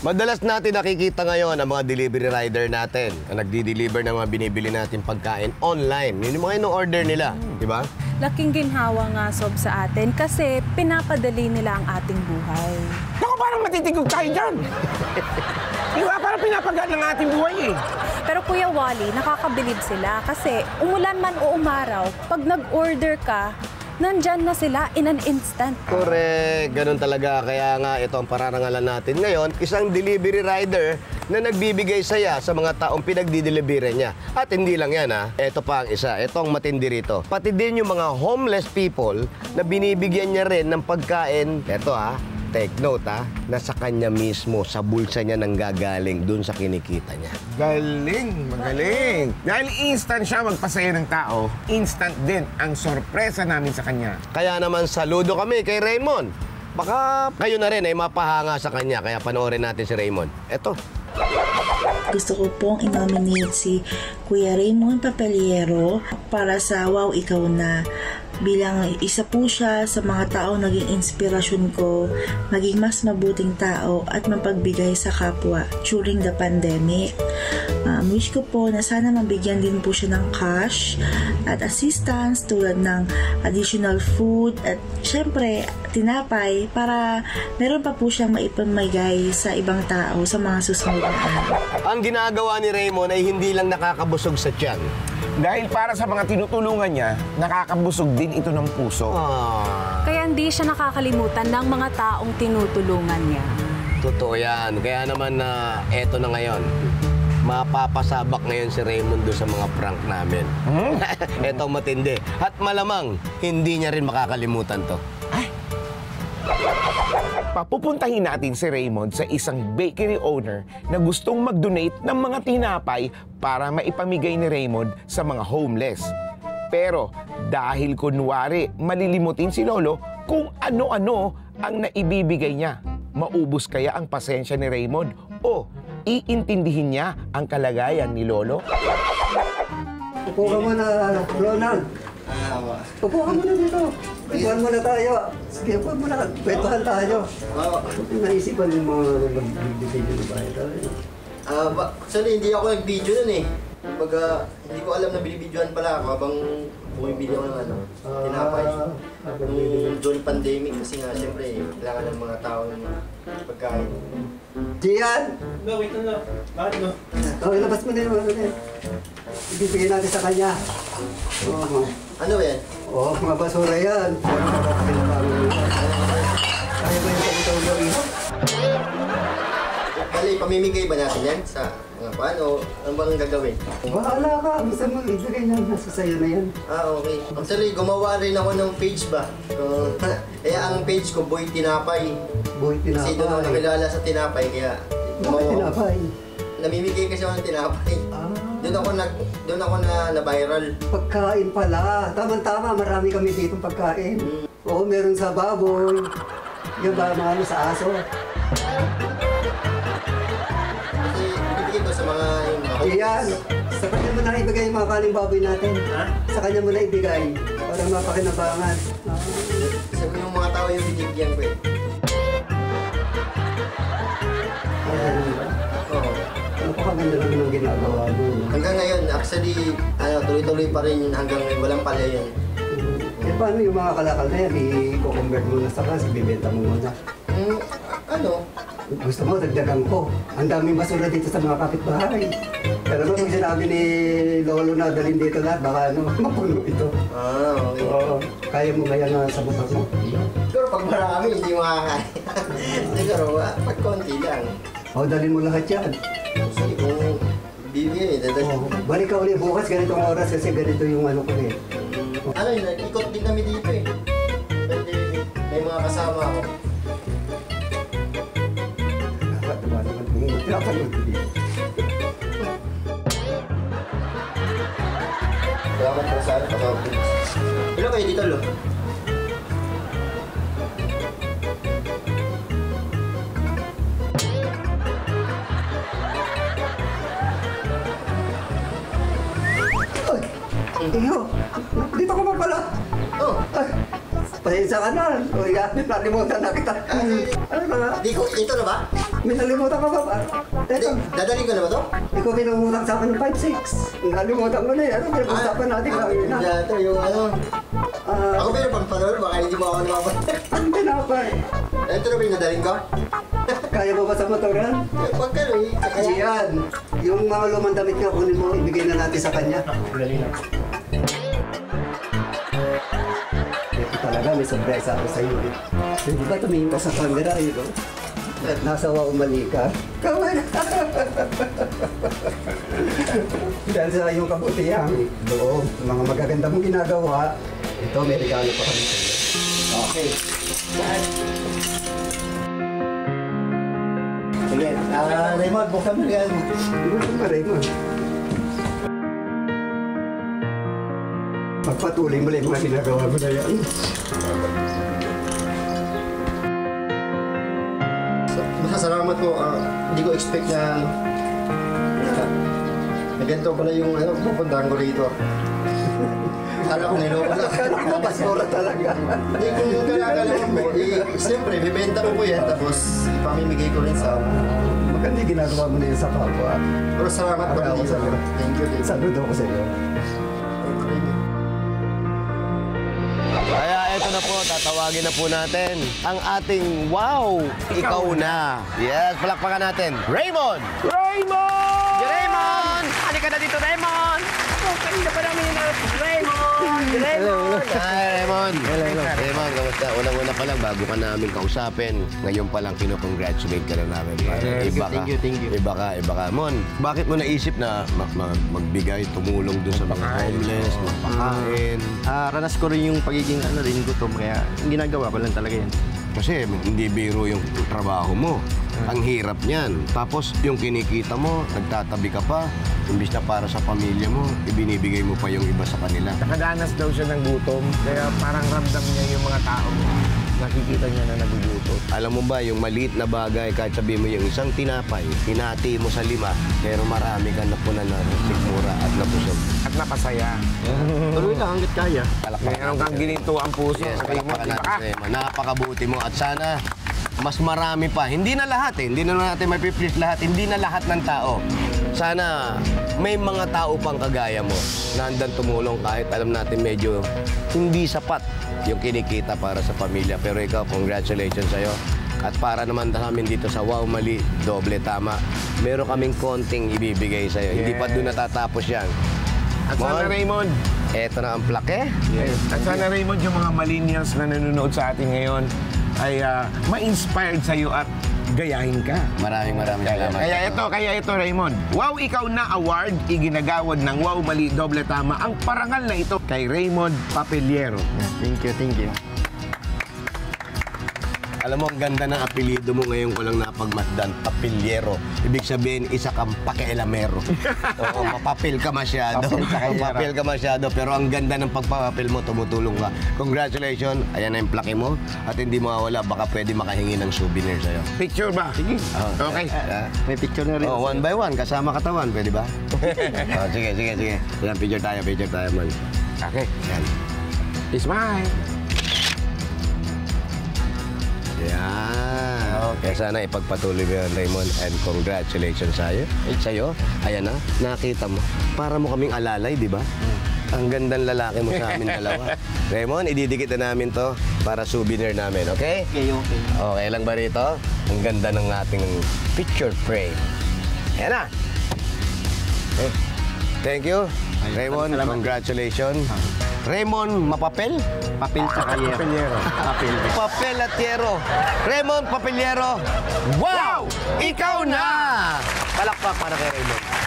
Madalas natin nakikita ngayon ang mga delivery rider natin na nagdi-deliver ng mga binibili natin pagkain online. Yun yung mga in-order nila, di ba? Laking ginhawa nga, Sob, sa atin kasi pinapadali nila ang ating buhay. Naku, parang matitigog tayo dyan. Di ba? Parang pinapagaan ng ating buhay eh. Pero Kuya Wally, nakakabilib sila kasi umulan man o umaraw, pag nag-order ka, nandyan na sila in an instant. Correct. Ganun talaga. Kaya nga, ito ang pararangalan natin ngayon. Isang delivery rider na nagbibigay saya sa mga taong pinagdi-delivery niya. At hindi lang yan, ha. Ito pa ang isa. Ito ang matindi rito. Pati din yung mga homeless people na binibigyan niya rin ng pagkain. Ito, ha. Take note, ha. Nasa kanya mismo, sa bulsa niya nang gagaling dun sa kinikita niya. Galing, magaling. Dahil instant siya magpasaya ng tao, instant din ang sorpresa namin sa kanya. Kaya naman saludo kami kay Raymond. Baka kayo na rin ay mapahanga sa kanya, kaya panoorin natin si Raymond. Eto. Gusto ko pong i-nominate si Kuya Raymond Papeliero para sa Wow Ikaw Na. Bilang isa po siya sa mga tao naging inspirasyon ko maging mas mabuting tao at mapagbigay sa kapwa during the pandemic. Wish ko po na sana mabigyan din po siya ng cash at assistance tulad ng additional food at syempre tinapay para meron pa po siyang maipamigay sa ibang tao sa mga susunod na araw. Ang ginagawa ni Raymond ay hindi lang nakakabusog sa tiyan. Dahil para sa mga tinutulungan niya, nakakabusog din ito ng puso. Kaya hindi siya nakakalimutan ng mga taong tinutulungan niya. Totoo yan. Kaya naman na eto na ngayon. Mapapasabak ngayon si Raymond doon sa mga prank namin. Eto matindi. At malamang, hindi niya rin makakalimutan to. Papupuntahin natin si Raymond sa isang bakery owner na gustong mag-donate ng mga tinapay para maipamigay ni Raymond sa mga homeless. Pero dahil kunwari malilimutin si Lolo kung ano-ano ang naibibigay niya, maubos kaya ang pasensya ni Raymond o iintindihin niya ang kalagayan ni Lolo? Upo ka muna, Ronald. Upo ka muna dito. Kwentuhan muna tayo. Sige, upo muna. Kwentuhan tayo. Naisipan yung mga nag-video na ba ito? Actually, hindi ako nag-video nun eh. Kumbaga, hindi ko alam na binibidyohan pala ako habang bumibili ako ng tinapay. Nung during pandemic kasi nga, siyempre, kailangan ng mga tao ng pagkain. Gian! No, wait lang. Bakit no? Ilabas mo na yun. Ibibigay natin sa kanya. Ano ba yan? Mga basura yan. Kaya ba yung pagkatulog? Bali, pamimigay ba natin yan sa mga paano? Ano bang gagawin? Bahala ka. Gusto mo ibigay na nasa sayo na yan. Okay. Actually, gumawa rin ako ng page ba? Kaya ang page ko, Boy Tinapay. Boy Tinapay. Kasi doon ako nakilala sa tinapay, kaya Boy Tinapay. namimigay kasi ako ng tinapay. Doon ako na viral. Pagkain pala. Tama-tama, marami kami dito pagkain. Oo, meron sa baboy. Yung ba, mga sa aso. Kasi binibigay ko sa mga Iyan, sa kanya mo na ibigay yung mga kaning baboy natin. Sa kanya mo na ibigay para mapakinabangan. Sabi ng mga tao yung binibigyan ko eh. Oo. Napakaganda lang yung ginagawa mo. Hanggang ngayon, actually, tuloy-tuloy pa rin hanggang ngayon. Walang pala yun. Eh, paano yung mga kalakal na yan? I-convert mo na sa kas, ibibenta mo muna. Gusto mo, dagdagan ko. Ang daming basura dito sa mga kapitbahay. Pero pag sinabi ni Lolo na dalhin dito lahat, baka mapuno ito. Okay. Oo. Kaya mo kaya na sa butak mo? Siguro pag marami, hindi makakain. Siguro, pag konti lang. Dalhin mo lahat yan. Kasi kung bibigyan Balik ka ulit bukas, ganitong oras kasi ganito yung ano ko eh. Ikot din kami dito eh. May mga kasama ako. Salamat po sa kasama. Hello kayo dito, Lo. Iyo, dito ko pa pala. Ay, pasensya ka na. Nalimutan na kita. Ito na ba? May nalimutan ka ba? Teka, Dadalhin ko na ba to? ikaw pinangutang sa akin ng 5-6. Nalimutan ko na eh. Ano pinag-usapan natin kanina? Ito yung ano. Ako pero pagpanood, baka hindi mo ako naman. Ang tinapay. Ito na ba yung dadalhin ko? Kaya mo ba sa motor yan? Pag ano eh. Yan. Yung mga lumang damit niya, kunin mo, ibigay na natin sa kanya. Ito talaga, may sorpresa ako sa iyo. Hindi ba tumingin ka sa camera, yun? Nasa wow mali ka. Kawan! Dahil sa iyong kabutihan, doon, mga magaganda mong ginagawa, ito, may regalo pa kami sa iyo. Okay. Sige, Raymond, buksan mo yan. Buksan mo, Raymond. Pagpatuloy mo lang yung mga ginagawa mo na yan. Masasalamat po. Hindi ko expect na ganito pala yung pupuntahan ko rito. Akala ko nilawala. Akala ko basura talaga. Hindi ko kailangan mo. Siyempre, bibenta ko po yan. Tapos ipamimigay ko rin sa... Maganda yung ginagawa mo na yun sa kapwa. Pero salamat po. Ako sa'yo. Thank you. Saludo ko sa iyo. Kaya eto na po, tatawagin na po natin ang ating wow, ikaw na. Yes, palakpakan natin. Raymond! Raymond! Raymond! Halika na dito, Raymond! Kanina pa namin Raymond! Raymond! Hi, Raymond! Raymond, kamusta? Unang-una pa lang, bago ka namin kausapin, ngayon pa lang kinukongratulate ka na namin. Thank you. Iba ka. Mon, bakit mo naisip na magbigay, tumulong dun sa mga homeless, magpakain? Ranas ko rin yung pagiging gutom, kaya ginagawa ko lang talaga yan. Kasi hindi biro yung trabaho mo. Ang hirap niyan. Tapos yung kinikita mo, nagtatabi ka pa. Imbis na para sa pamilya mo, ibinibigay mo pa yung iba sa kanila. Nakadanas daw siya ng gutom, kaya parang ramdam niya yung mga tao. Nakikita niya na nagugutom. Alam mo ba, yung maliit na bagay, kahit sabihin mo yung isang tinapay, hinati mo sa 5, pero marami ka napunan na sigmura at napusog. At napasaya. Tuloy lang hanggat kaya. Meron kang gininto ang puso. Yes, Raymond, palakpakan iba natin ka. sa Raymond. Napakabuti mo at sana mas marami pa. Hindi na lahat eh. Hindi na natin mapiplease lahat. Hindi na lahat ng tao. Sana may mga tao pang kagaya mo na handang tumulong kahit alam natin medyo hindi sapat yung kinikita para sa pamilya. Pero ikaw, congratulations sa'yo. At para naman namin dito sa Wow Mali, doble tama, meron kaming konting ibibigay sa'yo. Hindi pa doon natatapos yan. At sana Mon, Raymond, eto na ang plake. at sana Raymond, yung mga millennials na nanonood sa atin ngayon ay ma-inspired sa'yo at gayahin ka. Maraming salamat. Kaya ito Raymond, Wow Ikaw Na Award, iginagawad ng Wow Mali Doble Tama ang parangal na ito kay Raymond Papeliero. Thank you. Alam mo, ang ganda ng apelido mo ngayon ko lang napagmasdan, Papeliero. Ibig sabihin, isa kang pakialamero. Oo, mapapil ka masyado. Mapapil ka masyado, pero ang ganda ng pagpapapil mo, tumutulong ka. Congratulations, ayan na yung plaque mo. At hindi mawawala, baka pwede makahingi ng souvenir sa'yo. Picture ba? Sige. Okay. May picture na rin. Oh, one by one, kasama katawan, pwede ba? Oh, sige. Yan, picture tayo, man. Okay. Yan. Smile. Yan. Okay. Sana ipagpatuloy mo yan, Raymond. And congratulations sa'yo. Ayan na, nakita mo. Para mo kaming alalay, di ba? Ang gandang lalaki mo sa amin dalawa. Raymond, ididikit na namin to para souvenir namin, okay? Okay. Okay lang ba rito? Ang ganda ng ating picture frame. Ayan na. Okay. Thank you, Raymond. salamat. Congratulations. Raymond, mapapel? Papel sa Papeliero. Papel. Papel at Yero. Raymond Papeliero. Wow! Ikaw na! Palakpak para kay Raymond.